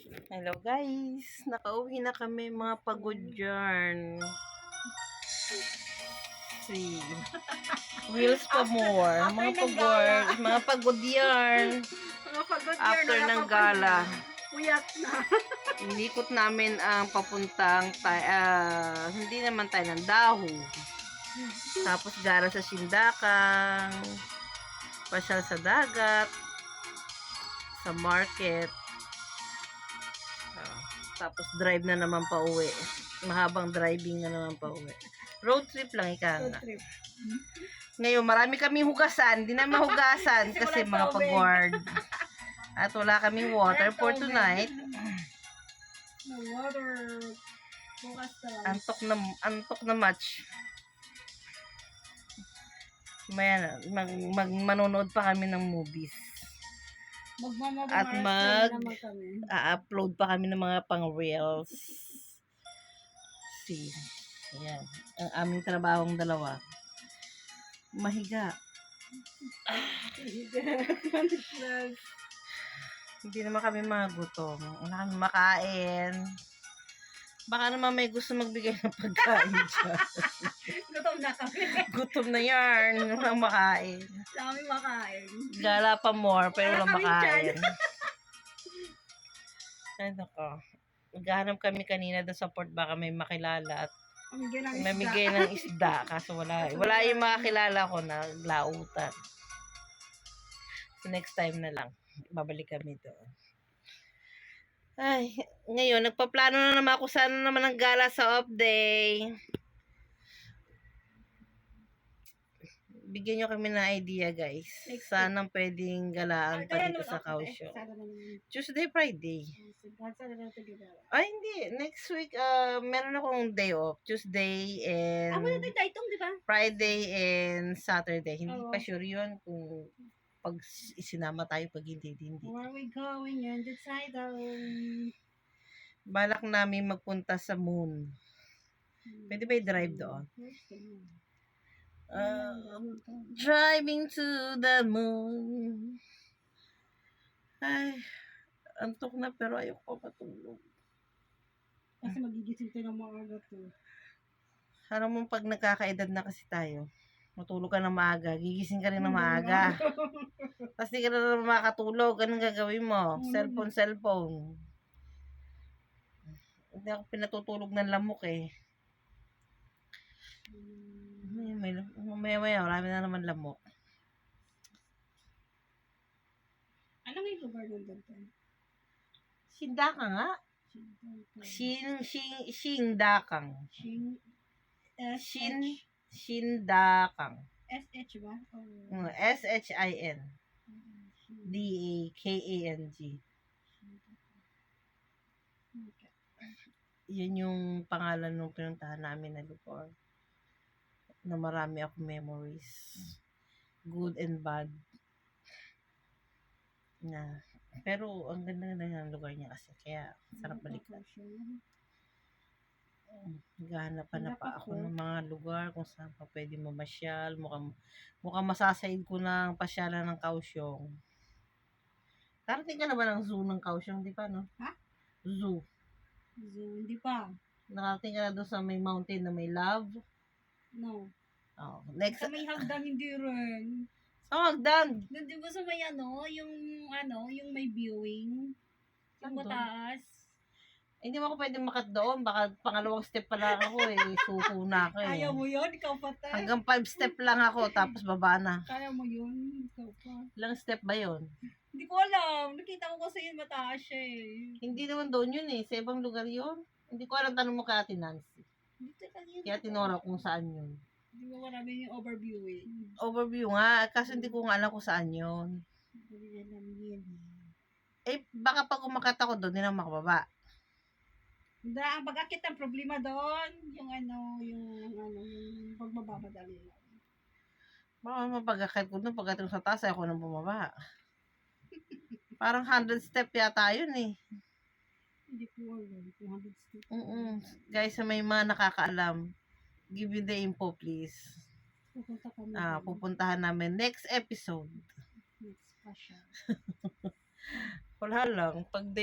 Hello guys, nakauwi na kami, mga pagod dyan. See, wheels pa more, mga pagod yan. Mga pagod yan. After ng gala, Puyat na. inikot namin ang papuntang, hindi naman tayo ng Daho. Tapos gara sa Sindakang, pasyal sa dagat, sa market. Tapos drive na naman pa uwi. Mahabang driving na naman pa uwi. Road trip lang ika nga. Ngayon, marami kaming hugasan. Hindi na mahugasan kasi mga pag-ward. At wala kaming water for tonight. No water. Bukas na lang. Antok na much. Maya na, manonood pa kami ng movies. At upload pa kami ng mga pang-reels. See. Ayan. Ang aming trabahong dalawa. Mahiga. Hindi naman kami magutom. Wala kami makain. Baka naman may gusto magbigay ng pagkain dyan. Gutom na kami. Gutom na yarn. Walang makain. Dami makain. Gala pa more, pero walang makain. Ay, nako. Naghahanap kami kanina doon sa port, baka may makilala at mamigay ng isda. Kaso wala yung makakilala ko na lautan. So, next time na lang. Babalik kami doon. Ay, ngayon, nagpaplano na naman ako sana naman ng gala sa off day. Bigyan nyo kami ng idea, guys. Sana pwedeng galaan pa dito sa Kaohsiung. Tuesday, Friday. Ay, hindi. Next week, meron akong day off. Tuesday and Friday and Saturday. Hindi pa sure yun kung pag isinama tayo, pag hindi. Where are we going? And decide balak namin magpunta sa moon. Pwede ba i-drive doon? Driving to the moon. Ay, antok na pero ayoko matulog. Kasi magigising tayo ng maaga to. Alam mo, pag nagkakaedad na kasi tayo, matulog ka ng maaga, gigising ka rin ng maaga. Tapos di ka na naman makakatulog. Anong gagawin mo? Cellphone. Hindi ako pinatutulog ng lamok eh. Maya-maya, marami na naman lamok. Ano nga yung lugar ng doon? Sindakang nga. Sindakang. Sindakang. SH ba? SHIN. DAKANG. Yan yung pangalan nung pinuntahan namin na lugar. Na marami akong memories. Good and bad. Na. Pero ang ganda ng lugar niya kasi. Kaya sarap balikan. Naghahanap na pa ako ng mga lugar kung saan pa pwede mamasyal. Mukhang masasaid ko ng pasyalan ng Kaohsiung. Karating ka na ba ng zoo ng Kaohsiung? Di pa, no? Ha? Zoo, hindi pa. Nakarating ka na doon sa may mountain na may love? No. Oh, next. Sa may hagdan, hindi rin. Sa hagdan? Doon, di ba sa may yung may viewing? Yung mataas. Hindi mo ako pwede makat doon. Baka pangalawang step pa lang ako eh. Suko na ako eh. Kaya mo yun? Ikaw pa tayo. Hanggang 5 step lang ako, tapos baba na. Kaya mo yun? Ikaw pa. Ilang step ba yun? Hindi ko alam. Nakita ko kasi yun mataas siya eh. Hindi naman doon yun eh. Sa ibang lugar yun. Hindi ko alam, tanong mo kay Ate Nancy. Kaya tinora kung saan yun. Hindi mo marami yung overview eh. Overview nga. Kasi hindi ko nga alam kung saan yun. Eh, baka pag umakat ako doon, hindi na makababa. Hindi, ang pag-akit ang problema doon, yung pagmabamadali lang. Baka mapag-akit ko doon, pagdating sa taas, ako nang bumaba. Parang 100 step yata yun eh. Hindi ko alam, 200 step. Guys, sa may mga nakakaalam, give me the info please. Pupuntahan namin next episode. Next pa siya. Wala lang, pag